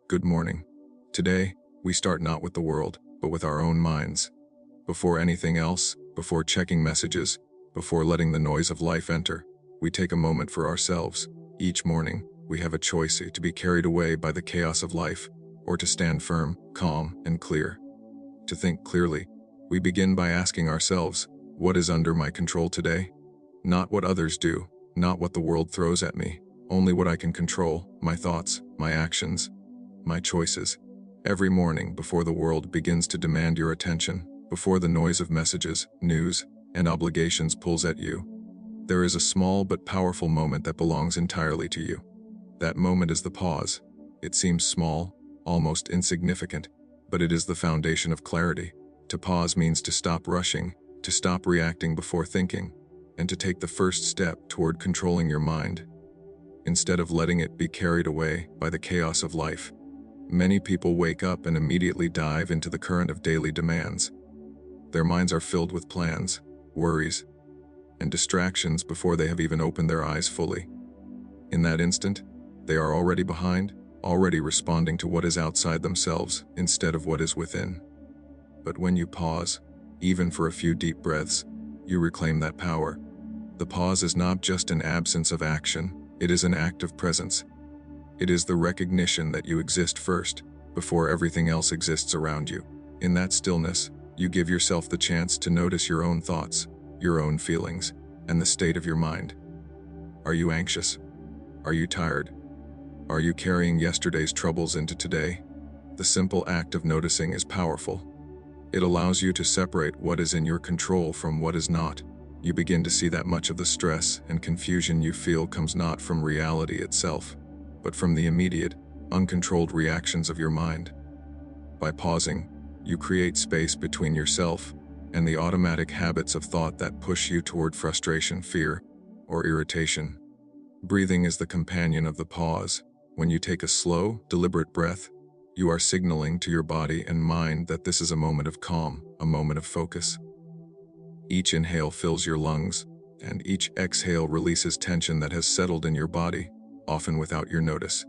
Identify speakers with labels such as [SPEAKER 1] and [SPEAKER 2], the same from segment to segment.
[SPEAKER 1] Good morning. Today, we start not with the world, but with our own minds. Before anything else, before checking messages, before letting the noise of life enter, we take a moment for ourselves. Each morning, we have a choice to be carried away by the chaos of life, or to stand firm, calm, and clear. To think clearly, we begin by asking ourselves, what is under my control today? Not what others do, not what the world throws at me, only what I can control, my thoughts, my actions, my choices. Every morning before the world begins to demand your attention, before the noise of messages, news, and obligations pulls at you, there is a small but powerful moment that belongs entirely to you. That moment is the pause. It seems small, almost insignificant, but it is the foundation of clarity. To pause means to stop rushing, to stop reacting before thinking, and to take the first step toward controlling your mind, instead of letting it be carried away by the chaos of life. Many people wake up and immediately dive into the current of daily demands. Their minds are filled with plans, worries, and distractions before they have even opened their eyes fully. In that instant, they are already behind, already responding to what is outside themselves instead of what is within. But when you pause, even for a few deep breaths, you reclaim that power. The pause is not just an absence of action, it is an act of presence. It is the recognition that you exist first, before everything else exists around you. In that stillness, you give yourself the chance to notice your own thoughts, your own feelings, and the state of your mind. Are you anxious? Are you tired? Are you carrying yesterday's troubles into today? The simple act of noticing is powerful. It allows you to separate what is in your control from what is not. You begin to see that much of the stress and confusion you feel comes not from reality itself, but from the immediate, uncontrolled reactions of your mind. By pausing, you create space between yourself and the automatic habits of thought that push you toward frustration, fear, or irritation. Breathing is the companion of the pause. When you take a slow, deliberate breath, you are signaling to your body and mind that this is a moment of calm, a moment of focus. Each inhale fills your lungs, and each exhale releases tension that has settled in your body, often without your notice.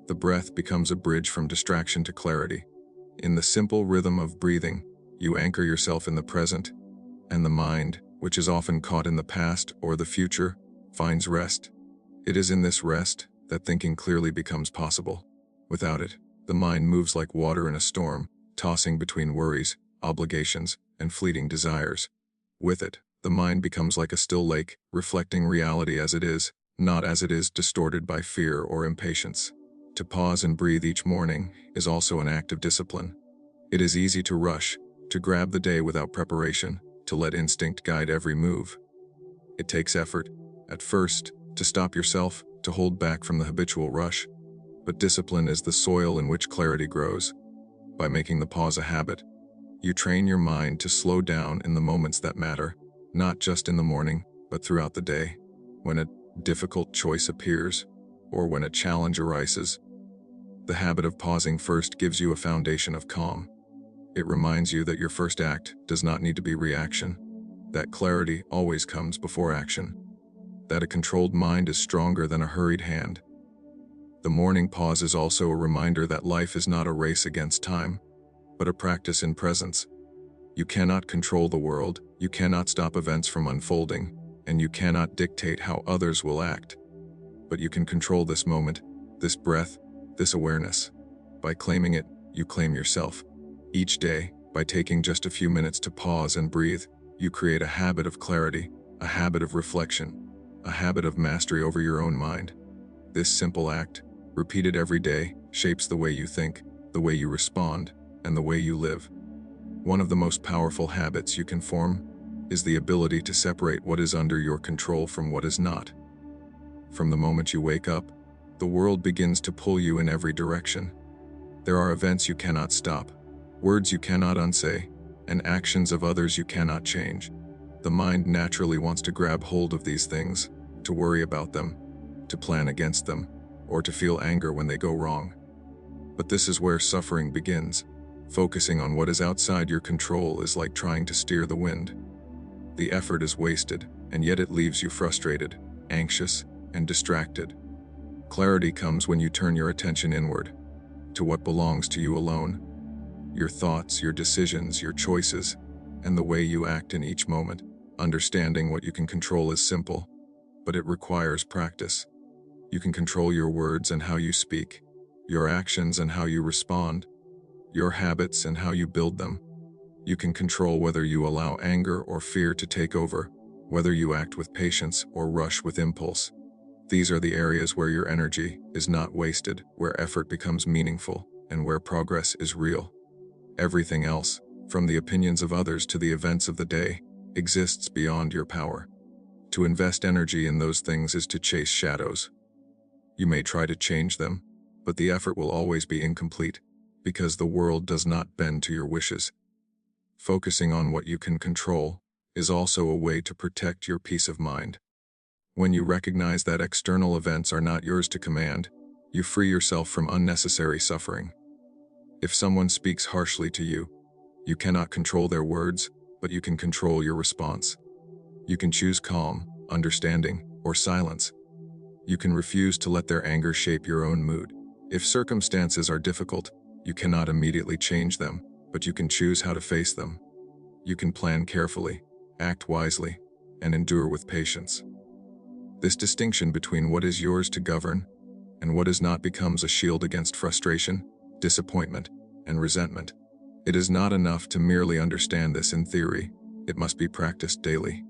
[SPEAKER 1] The breath becomes a bridge from distraction to clarity. In the simple rhythm of breathing, you anchor yourself in the present, and the mind, which is often caught in the past or the future, finds rest. It is in this rest that thinking clearly becomes possible. Without it, the mind moves like water in a storm, tossing between worries, obligations, and fleeting desires. With it, the mind becomes like a still lake, reflecting reality as it is, not as it is distorted by fear or impatience. To pause and breathe each morning is also an act of discipline. It is easy to rush, to grab the day without preparation, to let instinct guide every move. It takes effort, at first, to stop yourself, to hold back from the habitual rush. But discipline is the soil in which clarity grows. By making the pause a habit, you train your mind to slow down in the moments that matter, not just in the morning, but throughout the day. When a difficult choice appears, or when a challenge arises, the habit of pausing first gives you a foundation of calm. It reminds you that your first act does not need to be reaction, that clarity always comes before action, that a controlled mind is stronger than a hurried hand. The morning pause is also a reminder that life is not a race against time, but a practice in presence. You cannot control the world, you cannot stop events from unfolding, and you cannot dictate how others will act. But you can control this moment, this breath, this awareness. By claiming it, you claim yourself. Each day, by taking just a few minutes to pause and breathe, you create a habit of clarity, a habit of reflection, a habit of mastery over your own mind. This simple act, repeated every day, shapes the way you think, the way you respond, and the way you live. One of the most powerful habits you can form is the ability to separate what is under your control from what is not. From the moment you wake up, the world begins to pull you in every direction. There are events you cannot stop, words you cannot unsay, and actions of others you cannot change. The mind naturally wants to grab hold of these things, to worry about them, to plan against them, or to feel anger when they go wrong. But this is where suffering begins. Focusing on what is outside your control is like trying to steer the wind. The effort is wasted, and yet it leaves you frustrated, anxious, and distracted. Clarity comes when you turn your attention inward, to what belongs to you alone. Your thoughts, your decisions, your choices, and the way you act in each moment. Understanding what you can control is simple, but it requires practice. You can control your words and how you speak, your actions and how you respond, your habits and how you build them. You can control whether you allow anger or fear to take over, whether you act with patience or rush with impulse. These are the areas where your energy is not wasted, where effort becomes meaningful, and where progress is real. Everything else, from the opinions of others to the events of the day, exists beyond your power. To invest energy in those things is to chase shadows. You may try to change them, but the effort will always be incomplete, because the world does not bend to your wishes. Focusing on what you can control is also a way to protect your peace of mind. When you recognize that external events are not yours to command, you free yourself from unnecessary suffering. If someone speaks harshly to you, you cannot control their words, but you can control your response. You can choose calm, understanding, or silence. You can refuse to let their anger shape your own mood. If circumstances are difficult, you cannot immediately change them, but you can choose how to face them. You can plan carefully, act wisely, and endure with patience. This distinction between what is yours to govern and what is not becomes a shield against frustration, disappointment, and resentment. It is not enough to merely understand this in theory. It must be practiced daily.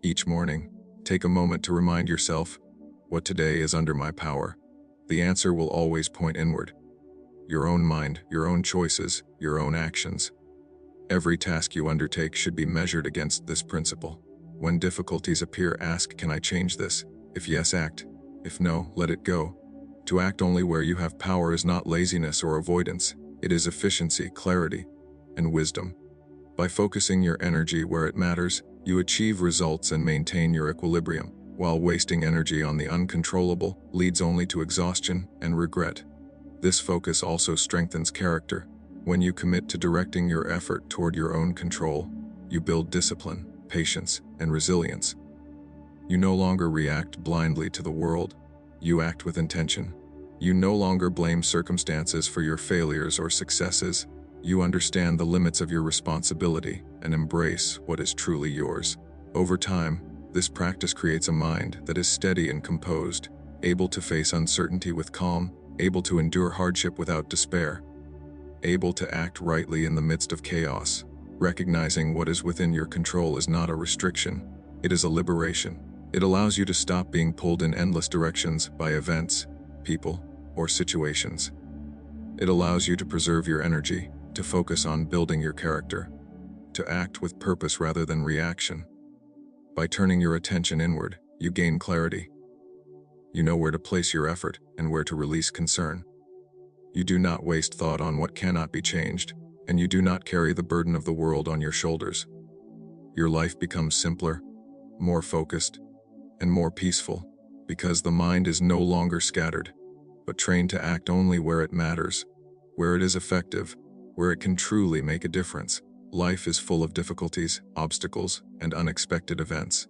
[SPEAKER 1] Each morning, take a moment to remind yourself, what today is under my power. The answer will always point inward. Your own mind, your own choices, your own actions. Every task you undertake should be measured against this principle. When difficulties appear, ask, can I change this? If yes, act. If no, let it go. To act only where you have power is not laziness or avoidance. It is efficiency, clarity, and wisdom. By focusing your energy where it matters, you achieve results and maintain your equilibrium, while wasting energy on the uncontrollable leads only to exhaustion and regret. This focus also strengthens character. When you commit to directing your effort toward your own control, you build discipline, patience, and resilience. You no longer react blindly to the world. You act with intention. You no longer blame circumstances for your failures or successes. You understand the limits of your responsibility and embrace what is truly yours. Over time, this practice creates a mind that is steady and composed, able to face uncertainty with calm, able to endure hardship without despair, able to act rightly in the midst of chaos. Recognizing what is within your control is not a restriction, it is a liberation. It allows you to stop being pulled in endless directions by events, people, or situations. It allows you to preserve your energy, to focus on building your character, to act with purpose rather than reaction. By turning your attention inward, you gain clarity. You know where to place your effort and where to release concern. You do not waste thought on what cannot be changed, and you do not carry the burden of the world on your shoulders. Your life becomes simpler, more focused, and more peaceful, because the mind is no longer scattered, but trained to act only where it matters, where it is effective, where it can truly make a difference. Life is full of difficulties, obstacles, and unexpected events.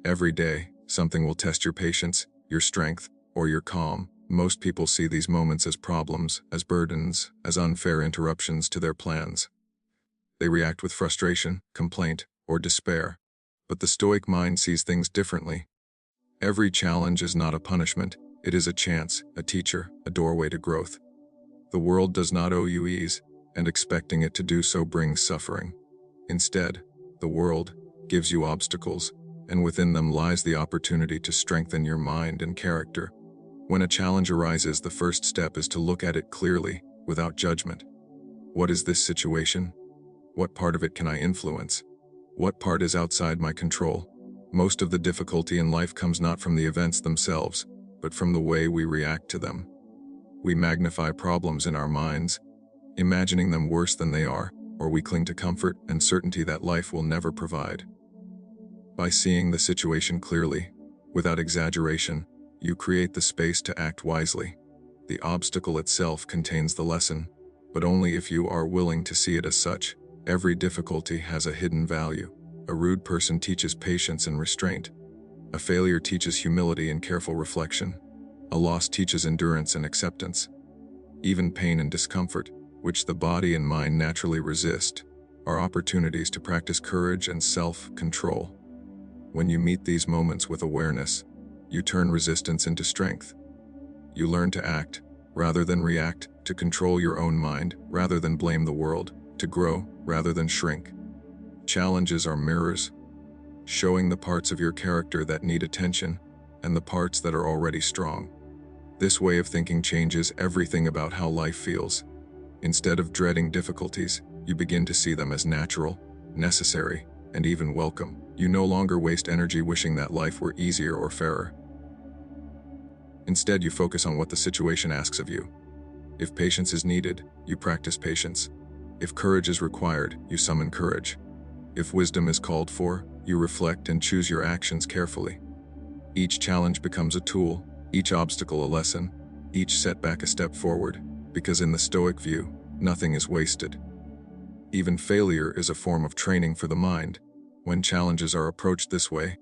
[SPEAKER 1] Every day, something will test your patience, your strength, or your calm. Most people see these moments as problems, as burdens, as unfair interruptions to their plans. They react with frustration, complaint, or despair. But the Stoic mind sees things differently. Every challenge is not a punishment, it is a chance, a teacher, a doorway to growth. The world does not owe you ease, and expecting it to do so brings suffering. Instead, the world gives you obstacles, and within them lies the opportunity to strengthen your mind and character. When a challenge arises, the first step is to look at it clearly, without judgment. What is this situation? What part of it can I influence? What part is outside my control? Most of the difficulty in life comes not from the events themselves, but from the way we react to them. We magnify problems in our minds, imagining them worse than they are, or we cling to comfort and certainty that life will never provide. By seeing the situation clearly, without exaggeration, you create the space to act wisely. The obstacle itself contains the lesson, but only if you are willing to see it as such. Every difficulty has a hidden value. A rude person teaches patience and restraint. A failure teaches humility and careful reflection. A loss teaches endurance and acceptance. Even pain and discomfort, which the body and mind naturally resist, are opportunities to practice courage and self-control. When you meet these moments with awareness, you turn resistance into strength. You learn to act rather than react, to control your own mind rather than blame the world, to grow rather than shrink. Challenges are mirrors, showing the parts of your character that need attention and the parts that are already strong. This way of thinking changes everything about how life feels. Instead of dreading difficulties, you begin to see them as natural, necessary, and even welcome. You no longer waste energy wishing that life were easier or fairer. Instead, you focus on what the situation asks of you. If patience is needed, you practice patience. If courage is required, you summon courage. If wisdom is called for, you reflect and choose your actions carefully. Each challenge becomes a tool, each obstacle a lesson, each setback a step forward, because in the Stoic view, nothing is wasted. Even failure is a form of training for the mind. When challenges are approached this way,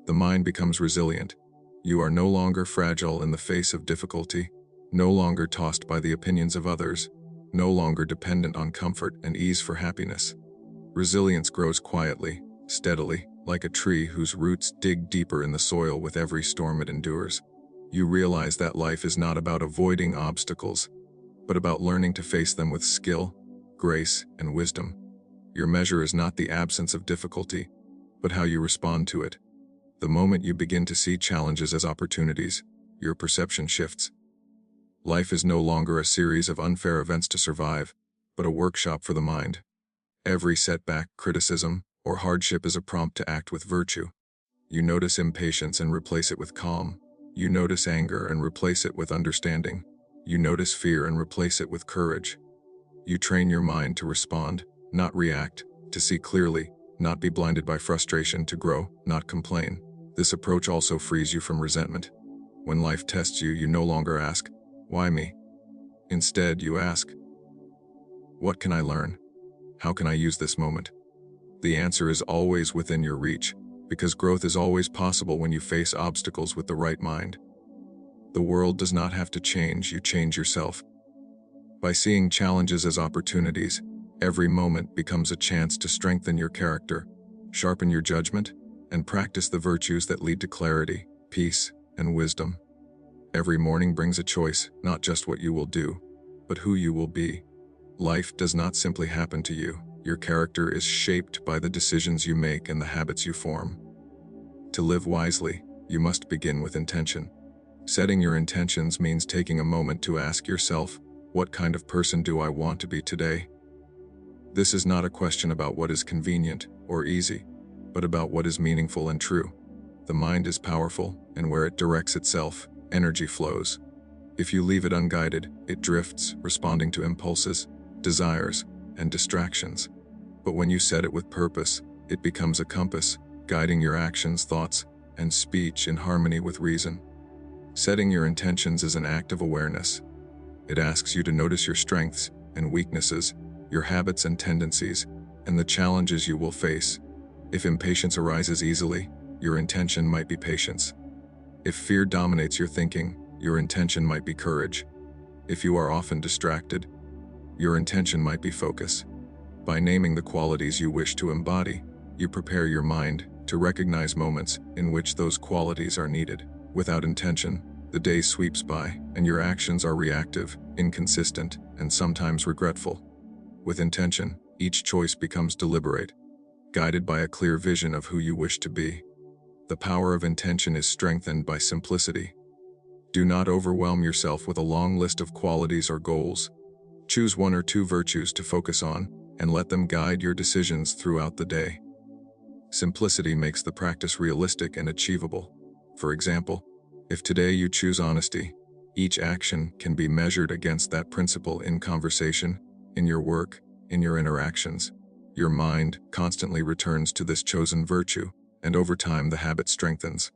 [SPEAKER 1] the mind becomes resilient. You are no longer fragile in the face of difficulty, no longer tossed by the opinions of others, no longer dependent on comfort and ease for happiness. Resilience grows quietly, steadily, like a tree whose roots dig deeper in the soil with every storm it endures. You realize that life is not about avoiding obstacles, but about learning to face them with skill, grace, and wisdom. Your measure is not the absence of difficulty, but how you respond to it. The moment you begin to see challenges as opportunities, your perception shifts. Life is no longer a series of unfair events to survive, but a workshop for the mind. Every setback, criticism, or hardship is a prompt to act with virtue. You notice impatience and replace it with calm. You notice anger and replace it with understanding. You notice fear and replace it with courage. You train your mind to respond, not react, to see clearly, not be blinded by frustration, to grow, not complain. This approach also frees you from resentment. When life tests you, you no longer ask, "Why me?" Instead, you ask, "What can I learn? How can I use this moment?" The answer is always within your reach, because growth is always possible when you face obstacles with the right mind. The world does not have to change, you change yourself. By seeing challenges as opportunities, every moment becomes a chance to strengthen your character, sharpen your judgment, and practice the virtues that lead to clarity, peace, and wisdom. Every morning brings a choice, not just what you will do, but who you will be. Life does not simply happen to you. Your character is shaped by the decisions you make and the habits you form. To live wisely, you must begin with intention. Setting your intentions means taking a moment to ask yourself, what kind of person do I want to be today? This is not a question about what is convenient or easy, but about what is meaningful and true. The mind is powerful, and where it directs itself, energy flows. If you leave it unguided, it drifts, responding to impulses, desires, and distractions. But when you set it with purpose, it becomes a compass, guiding your actions, thoughts, and speech in harmony with reason. Setting your intentions is an act of awareness. It asks you to notice your strengths and weaknesses, your habits and tendencies, and the challenges you will face. If impatience arises easily, your intention might be patience. If fear dominates your thinking, your intention might be courage. If you are often distracted, your intention might be focus. By naming the qualities you wish to embody, you prepare your mind to recognize moments in which those qualities are needed. Without intention, the day sweeps by, and your actions are reactive, inconsistent, and sometimes regretful. With intention, each choice becomes deliberate, guided by a clear vision of who you wish to be. The power of intention is strengthened by simplicity. Do not overwhelm yourself with a long list of qualities or goals. Choose one or two virtues to focus on, and let them guide your decisions throughout the day. Simplicity makes the practice realistic and achievable. For example, if today you choose honesty, each action can be measured against that principle in conversation, in your work, in your interactions. Your mind constantly returns to this chosen virtue, and over time the habit strengthens.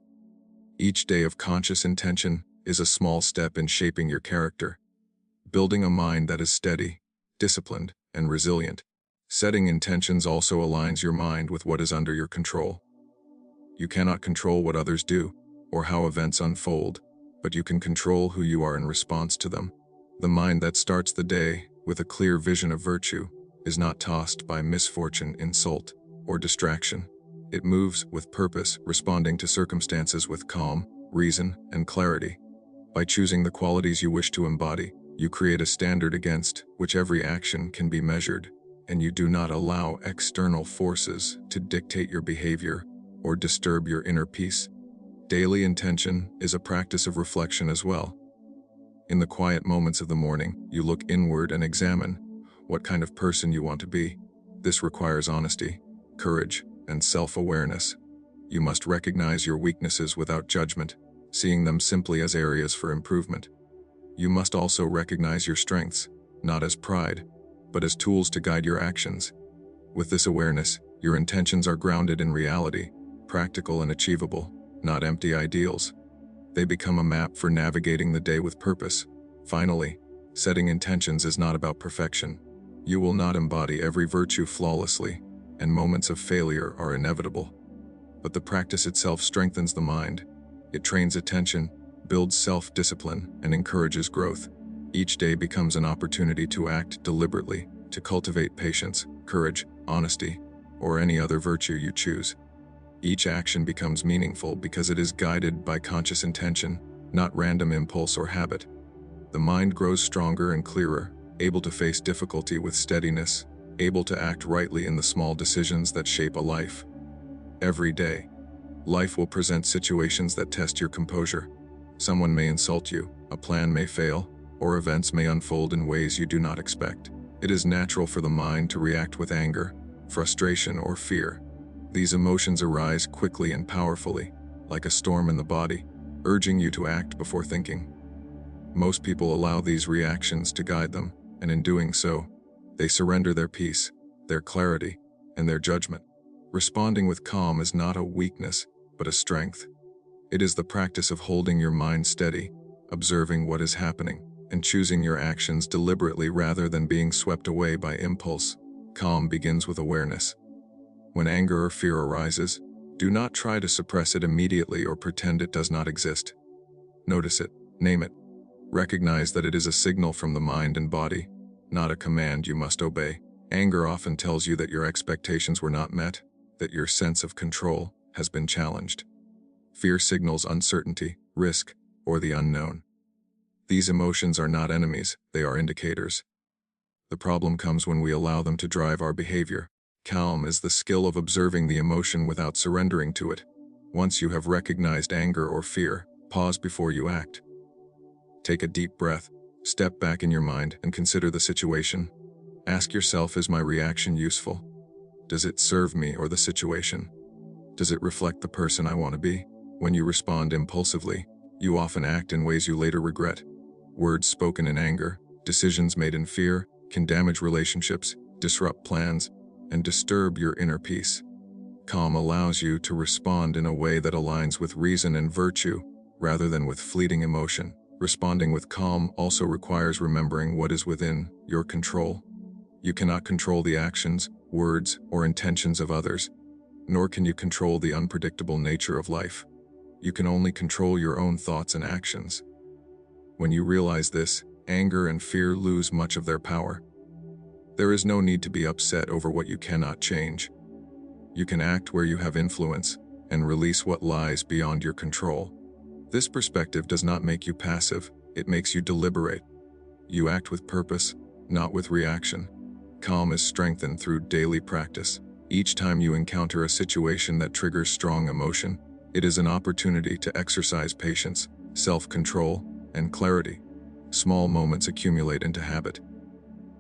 [SPEAKER 1] Each day of conscious intention is a small step in shaping your character, building a mind that is steady, disciplined, and resilient. Setting intentions also aligns your mind with what is under your control. You cannot control what others do, or how events unfold, but you can control who you are in response to them. The mind that starts the day with a clear vision of virtue is not tossed by misfortune, insult, or distraction. It moves with purpose, responding to circumstances with calm, reason, and clarity. By choosing the qualities you wish to embody, you create a standard against which every action can be measured, and you do not allow external forces to dictate your behavior or disturb your inner peace. Daily intention is a practice of reflection as well. In the quiet moments of the morning, you look inward and examine what kind of person you want to be. This requires honesty, courage, and self-awareness. You must recognize your weaknesses without judgment, seeing them simply as areas for improvement. You must also recognize your strengths, not as pride, but as tools to guide your actions. With this awareness, your intentions are grounded in reality, practical and achievable, not empty ideals. They become a map for navigating the day with purpose. Finally, setting intentions is not about perfection. You will not embody every virtue flawlessly, and moments of failure are inevitable. But the practice itself strengthens the mind. It trains attention, builds self-discipline, and encourages growth. Each day becomes an opportunity to act deliberately, to cultivate patience, courage, honesty, or any other virtue you choose. Each action becomes meaningful because it is guided by conscious intention, not random impulse or habit. The mind grows stronger and clearer, able to face difficulty with steadiness, able to act rightly in the small decisions that shape a life. Every day, life will present situations that test your composure. Someone may insult you, a plan may fail, or events may unfold in ways you do not expect. It is natural for the mind to react with anger, frustration, or fear. These emotions arise quickly and powerfully, like a storm in the body, urging you to act before thinking. Most people allow these reactions to guide them, and in doing so, they surrender their peace, their clarity, and their judgment. Responding with calm is not a weakness, but a strength. It is the practice of holding your mind steady, observing what is happening, and choosing your actions deliberately rather than being swept away by impulse. Calm begins with awareness. When anger or fear arises, do not try to suppress it immediately or pretend it does not exist. Notice it, name it. Recognize that it is a signal from the mind and body, not a command you must obey. Anger often tells you that your expectations were not met, that your sense of control has been challenged. Fear signals uncertainty, risk, or the unknown. These emotions are not enemies, they are indicators. The problem comes when we allow them to drive our behavior. Calm is the skill of observing the emotion without surrendering to it. Once you have recognized anger or fear, pause before you act. Take a deep breath, step back in your mind, and consider the situation. Ask yourself, is my reaction useful? Does it serve me or the situation? Does it reflect the person I want to be? When you respond impulsively, you often act in ways you later regret. Words spoken in anger, decisions made in fear, can damage relationships, disrupt plans, and disturb your inner peace. Calm allows you to respond in a way that aligns with reason and virtue, rather than with fleeting emotion. Responding with calm also requires remembering what is within your control. You cannot control the actions, words, or intentions of others, nor can you control the unpredictable nature of life. You can only control your own thoughts and actions. When you realize this, anger and fear lose much of their power. There is no need to be upset over what you cannot change. You can act where you have influence and release what lies beyond your control. This perspective does not make you passive, it makes you deliberate. You act with purpose, not with reaction. Calm is strengthened through daily practice. Each time you encounter a situation that triggers strong emotion, it is an opportunity to exercise patience, self-control, and clarity. Small moments accumulate into habit.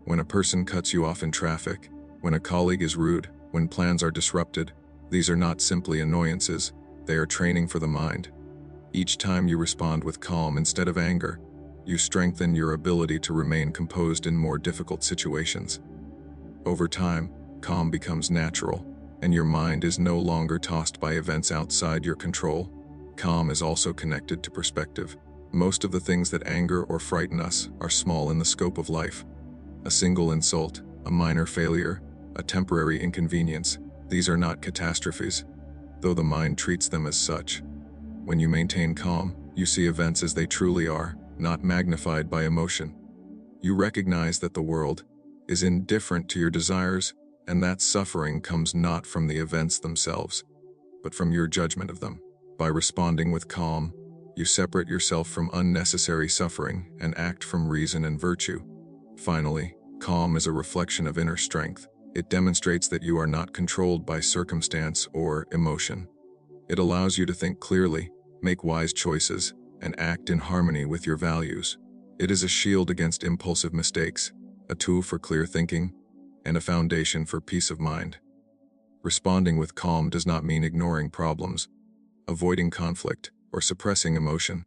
[SPEAKER 1] When a person cuts you off in traffic, when a colleague is rude, when plans are disrupted, these are not simply annoyances, they are training for the mind. Each time you respond with calm instead of anger, you strengthen your ability to remain composed in more difficult situations. Over time, calm becomes natural, and your mind is no longer tossed by events outside your control. Calm is also connected to perspective. Most of the things that anger or frighten us are small in the scope of life. A single insult, a minor failure, a temporary inconvenience, these are not catastrophes, though the mind treats them as such. When you maintain calm, you see events as they truly are, not magnified by emotion. You recognize that the world is indifferent to your desires, and that suffering comes not from the events themselves, but from your judgment of them. By responding with calm, you separate yourself from unnecessary suffering and act from reason and virtue. Finally, calm is a reflection of inner strength. It demonstrates that you are not controlled by circumstance or emotion. It allows you to think clearly, make wise choices, and act in harmony with your values. It is a shield against impulsive mistakes, a tool for clear thinking, and a foundation for peace of mind. Responding with calm does not mean ignoring problems, avoiding conflict, or suppressing emotion.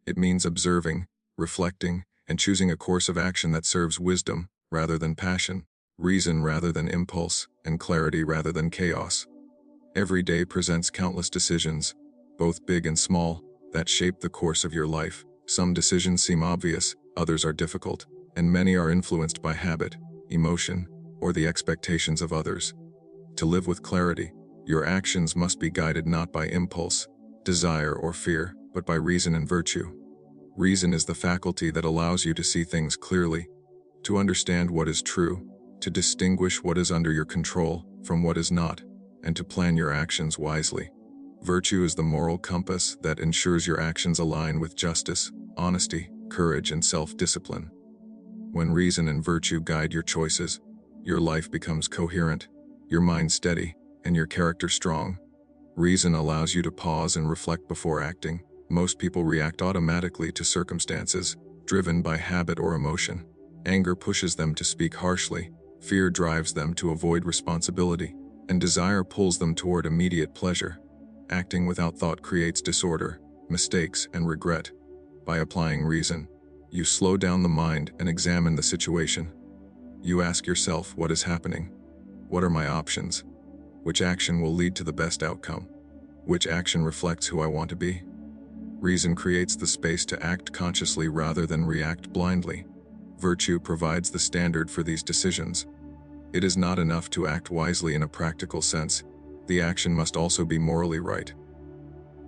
[SPEAKER 1] It means observing, reflecting, and choosing a course of action that serves wisdom rather than passion, reason rather than impulse, and clarity rather than chaos. Every day presents countless decisions, both big and small, that shape the course of your life. Some decisions seem obvious, others are difficult, and many are influenced by habit, emotion, or the expectations of others. To live with clarity, your actions must be guided not by impulse, desire, or fear, but by reason and virtue. Reason is the faculty that allows you to see things clearly, to understand what is true, to distinguish what is under your control from what is not, and to plan your actions wisely. Virtue is the moral compass that ensures your actions align with justice, honesty, courage, and self-discipline. When reason and virtue guide your choices, your life becomes coherent, your mind steady, and your character strong. Reason allows you to pause and reflect before acting. Most people react automatically to circumstances, driven by habit or emotion. Anger pushes them to speak harshly, fear drives them to avoid responsibility, and desire pulls them toward immediate pleasure. Acting without thought creates disorder, mistakes, and regret. By applying reason, you slow down the mind and examine the situation. You ask yourself, what is happening? What are my options? Which action will lead to the best outcome? Which action reflects who I want to be? Reason creates the space to act consciously rather than react blindly. Virtue provides the standard for these decisions. It is not enough to act wisely in a practical sense. The action must also be morally right.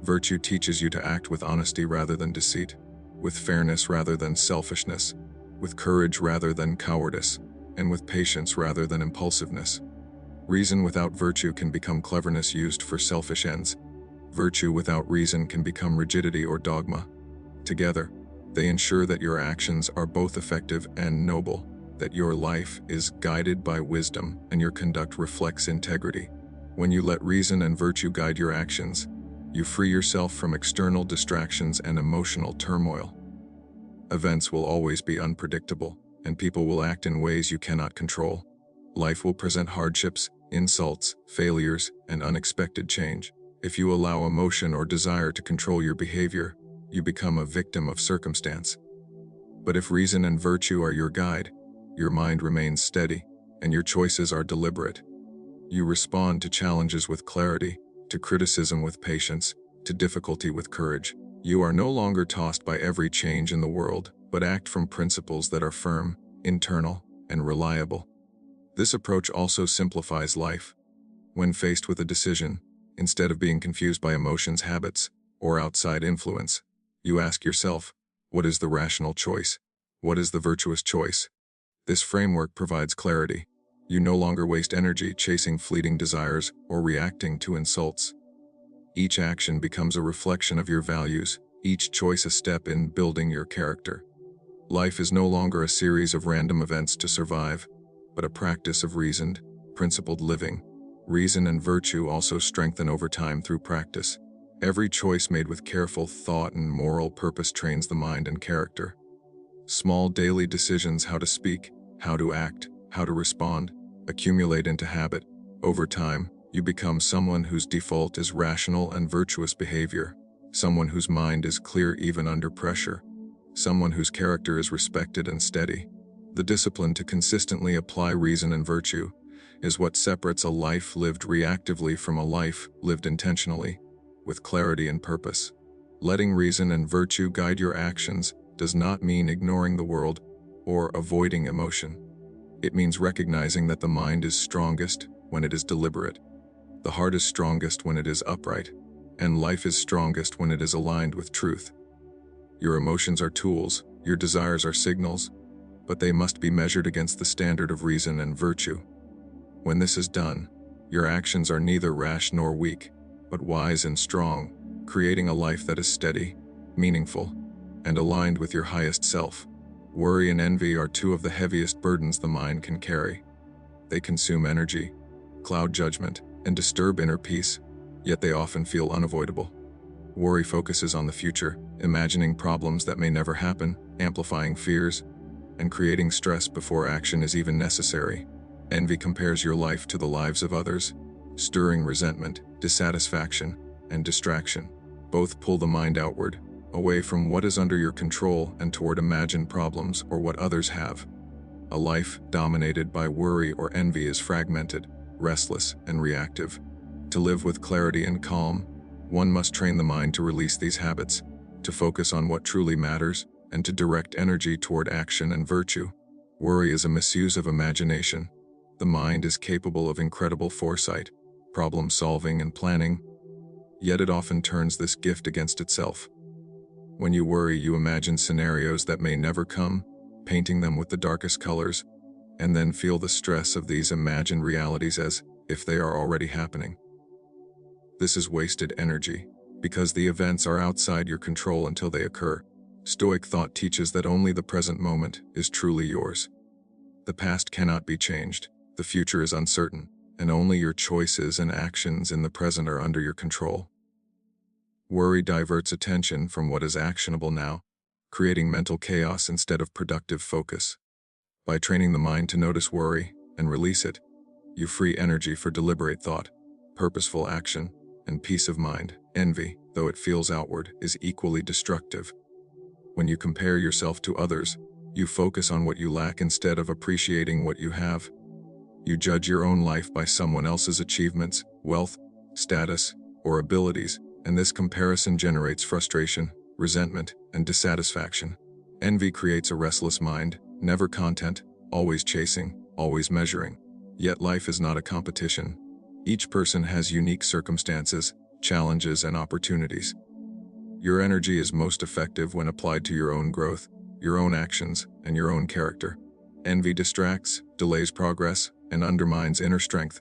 [SPEAKER 1] Virtue teaches you to act with honesty rather than deceit, with fairness rather than selfishness, with courage rather than cowardice, and with patience rather than impulsiveness. Reason without virtue can become cleverness used for selfish ends. Virtue without reason can become rigidity or dogma. Together, they ensure that your actions are both effective and noble, that your life is guided by wisdom and your conduct reflects integrity. When you let reason and virtue guide your actions, you free yourself from external distractions and emotional turmoil. Events will always be unpredictable, and people will act in ways you cannot control. Life will present hardships, insults, failures, and unexpected change. If you allow emotion or desire to control your behavior, you become a victim of circumstance. But if reason and virtue are your guide, your mind remains steady, and your choices are deliberate. You respond to challenges with clarity, to criticism with patience, to difficulty with courage. You are no longer tossed by every change in the world, but act from principles that are firm, internal, and reliable. This approach also simplifies life. When faced with a decision, instead of being confused by emotions, habits, or outside influence, you ask yourself, what is the rational choice? What is the virtuous choice? This framework provides clarity. You no longer waste energy chasing fleeting desires or reacting to insults. Each action becomes a reflection of your values, each choice a step in building your character. Life is no longer a series of random events to survive, but a practice of reasoned, principled living. Reason and virtue also strengthen over time through practice. Every choice made with careful thought and moral purpose trains the mind and character. Small daily decisions, how to speak, how to act, how to respond, accumulate into habit. Over time, you become someone whose default is rational and virtuous behavior, someone whose mind is clear even under pressure, someone whose character is respected and steady. The discipline to consistently apply reason and virtue is what separates a life lived reactively from a life lived intentionally, with clarity and purpose. Letting reason and virtue guide your actions does not mean ignoring the world or avoiding emotion. It means recognizing that the mind is strongest when it is deliberate, the heart is strongest when it is upright, and life is strongest when it is aligned with truth. Your emotions are tools, your desires are signals, but they must be measured against the standard of reason and virtue. When this is done, your actions are neither rash nor weak, but wise and strong, creating a life that is steady, meaningful, and aligned with your highest self. Worry and envy are two of the heaviest burdens the mind can carry. They consume energy, cloud judgment, and disturb inner peace, yet they often feel unavoidable. Worry focuses on the future, imagining problems that may never happen, amplifying fears, and creating stress before action is even necessary. Envy compares your life to the lives of others, stirring resentment, dissatisfaction, and distraction. Both pull the mind outward, away from what is under your control and toward imagined problems or what others have. A life dominated by worry or envy is fragmented, restless, and reactive. To live with clarity and calm, one must train the mind to release these habits, to focus on what truly matters, and to direct energy toward action and virtue. Worry is a misuse of imagination. The mind is capable of incredible foresight, problem solving, and planning, yet it often turns this gift against itself. When you worry, you imagine scenarios that may never come, painting them with the darkest colors, and then feel the stress of these imagined realities as if they are already happening. This is wasted energy, because the events are outside your control until they occur. Stoic thought teaches that only the present moment is truly yours. The past cannot be changed, the future is uncertain, and only your choices and actions in the present are under your control. Worry diverts attention from what is actionable now, creating mental chaos instead of productive focus. By training the mind to notice worry and release it, you free energy for deliberate thought, purposeful action, and peace of mind. Envy, though it feels outward, is equally destructive. When you compare yourself to others, you focus on what you lack instead of appreciating what you have. You judge your own life by someone else's achievements, wealth, status, or abilities, and this comparison generates frustration, resentment, and dissatisfaction. Envy creates a restless mind, never content, always chasing, always measuring. Yet life is not a competition. Each person has unique circumstances, challenges, and opportunities. Your energy is most effective when applied to your own growth, your own actions, and your own character. Envy distracts, delays progress, and undermines inner strength.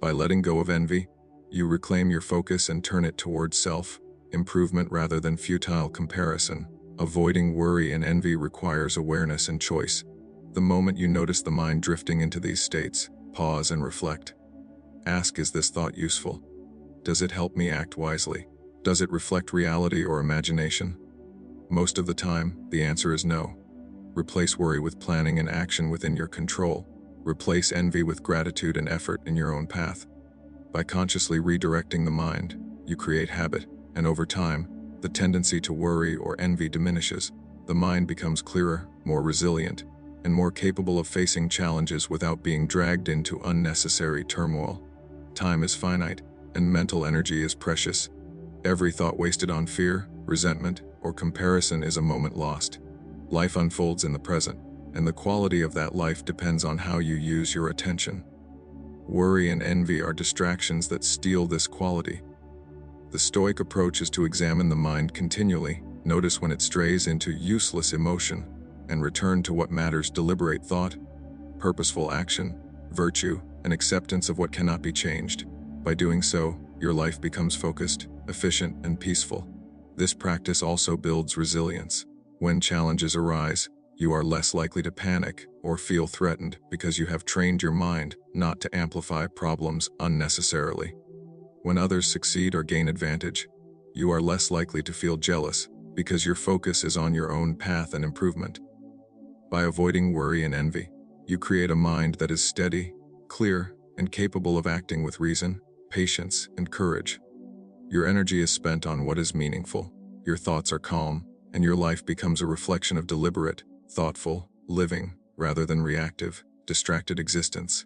[SPEAKER 1] By letting go of envy, you reclaim your focus and turn it towards self-improvement rather than futile comparison. Avoiding worry and envy requires awareness and choice. The moment you notice the mind drifting into these states, pause and reflect. Ask, is this thought useful? Does it help me act wisely? Does it reflect reality or imagination? Most of the time, the answer is no. Replace worry with planning and action within your control. Replace envy with gratitude and effort in your own path. By consciously redirecting the mind, you create habit, and over time, the tendency to worry or envy diminishes. The mind becomes clearer, more resilient, and more capable of facing challenges without being dragged into unnecessary turmoil. Time is finite, and mental energy is precious. Every thought wasted on fear, resentment, or comparison is a moment lost. Life unfolds in the present, and the quality of that life depends on how you use your attention. Worry and envy are distractions that steal this quality. The Stoic approach is to examine the mind continually, notice when it strays into useless emotion, and return to what matters: deliberate thought, purposeful action, virtue, and acceptance of what cannot be changed. By doing so, your life becomes focused, efficient, and peaceful. This practice also builds resilience. When challenges arise, you are less likely to panic or feel threatened because you have trained your mind not to amplify problems unnecessarily. When others succeed or gain advantage, you are less likely to feel jealous because your focus is on your own path and improvement. By avoiding worry and envy, you create a mind that is steady, clear, and capable of acting with reason, patience, and courage. Your energy is spent on what is meaningful, your thoughts are calm, and your life becomes a reflection of deliberate, thoughtful living rather than reactive, distracted existence.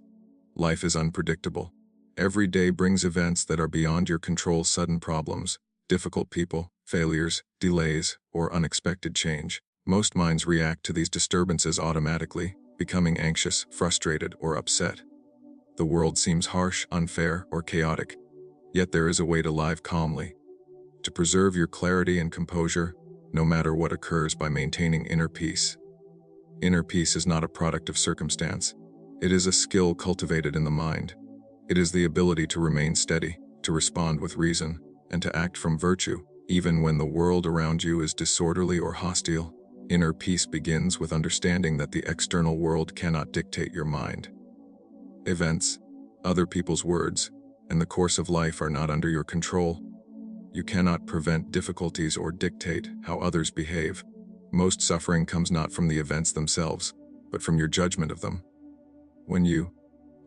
[SPEAKER 1] Life is unpredictable. Every day brings events that are beyond your control: sudden problems, difficult people, failures, delays, or unexpected change. Most minds react to these disturbances automatically, becoming anxious, frustrated, or upset. The world seems harsh, unfair, or chaotic, yet there is a way to live calmly, to preserve your clarity and composure, no matter what occurs, by maintaining inner peace. Inner peace is not a product of circumstance. It is a skill cultivated in the mind. It is the ability to remain steady, to respond with reason, and to act from virtue, even when the world around you is disorderly or hostile. Inner peace begins with understanding that the external world cannot dictate your mind. Events, other people's words, and the course of life are not under your control. You cannot prevent difficulties or dictate how others behave. Most suffering comes not from the events themselves, but from your judgment of them. When you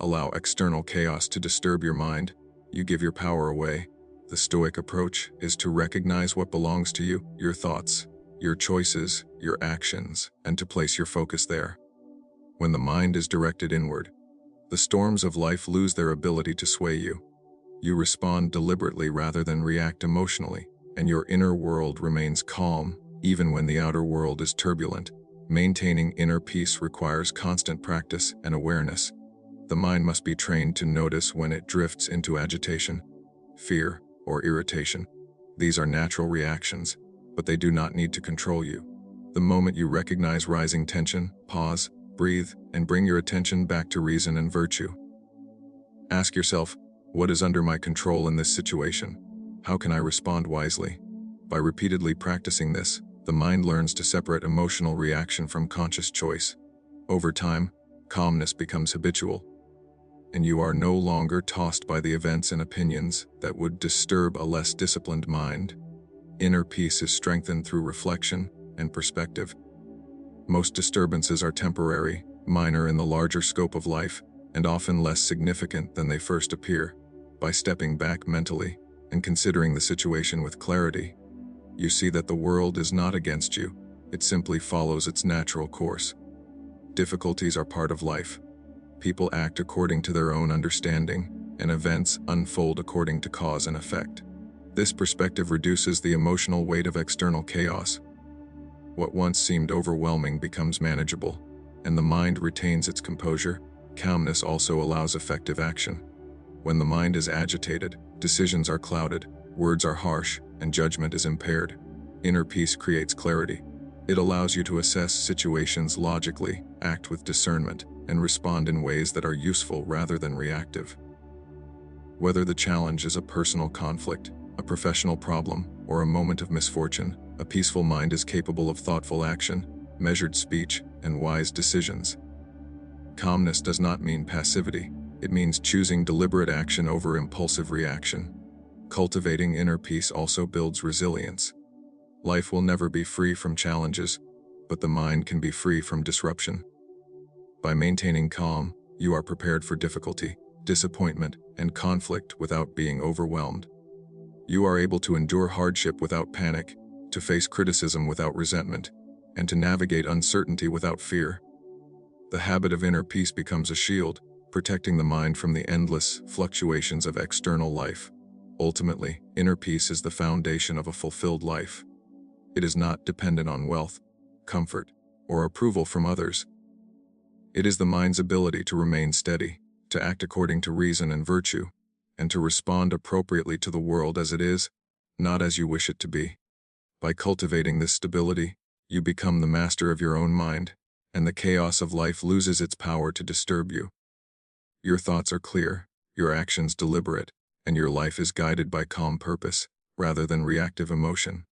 [SPEAKER 1] allow external chaos to disturb your mind, you give your power away. The Stoic approach is to recognize what belongs to you, your thoughts, your choices, your actions, and to place your focus there. When the mind is directed inward, the storms of life lose their ability to sway you. You respond deliberately rather than react emotionally, and your inner world remains calm, even when the outer world is turbulent. Maintaining inner peace requires constant practice and awareness. The mind must be trained to notice when it drifts into agitation, fear, or irritation. These are natural reactions, but they do not need to control you. The moment you recognize rising tension, pause, breathe, and bring your attention back to reason and virtue. Ask yourself, what is under my control in this situation? How can I respond wisely? By repeatedly practicing this, the mind learns to separate emotional reaction from conscious choice. Over time, calmness becomes habitual, and you are no longer tossed by the events and opinions that would disturb a less disciplined mind. Inner peace is strengthened through reflection and perspective. Most disturbances are temporary, minor in the larger scope of life, and often less significant than they first appear. By stepping back mentally and considering the situation with clarity, you see that the world is not against you, it simply follows its natural course. Difficulties are part of life. People act according to their own understanding, and events unfold according to cause and effect. This perspective reduces the emotional weight of external chaos. What once seemed overwhelming becomes manageable, and the mind retains its composure. Calmness also allows effective action. When the mind is agitated, decisions are clouded, words are harsh, and judgment is impaired. Inner peace creates clarity. It allows you to assess situations logically, act with discernment, and respond in ways that are useful rather than reactive. Whether the challenge is a personal conflict, a professional problem, or a moment of misfortune, a peaceful mind is capable of thoughtful action, measured speech, and wise decisions. Calmness does not mean passivity. It means choosing deliberate action over impulsive reaction. Cultivating inner peace also builds resilience. Life will never be free from challenges, but the mind can be free from disruption. By maintaining calm, you are prepared for difficulty, disappointment, and conflict without being overwhelmed. You are able to endure hardship without panic, to face criticism without resentment, and to navigate uncertainty without fear. The habit of inner peace becomes a shield, protecting the mind from the endless fluctuations of external life. Ultimately, inner peace is the foundation of a fulfilled life. It is not dependent on wealth, comfort, or approval from others. It is the mind's ability to remain steady, to act according to reason and virtue, and to respond appropriately to the world as it is, not as you wish it to be. By cultivating this stability, you become the master of your own mind, and the chaos of life loses its power to disturb you. Your thoughts are clear, your actions deliberate, and your life is guided by calm purpose, rather than reactive emotion.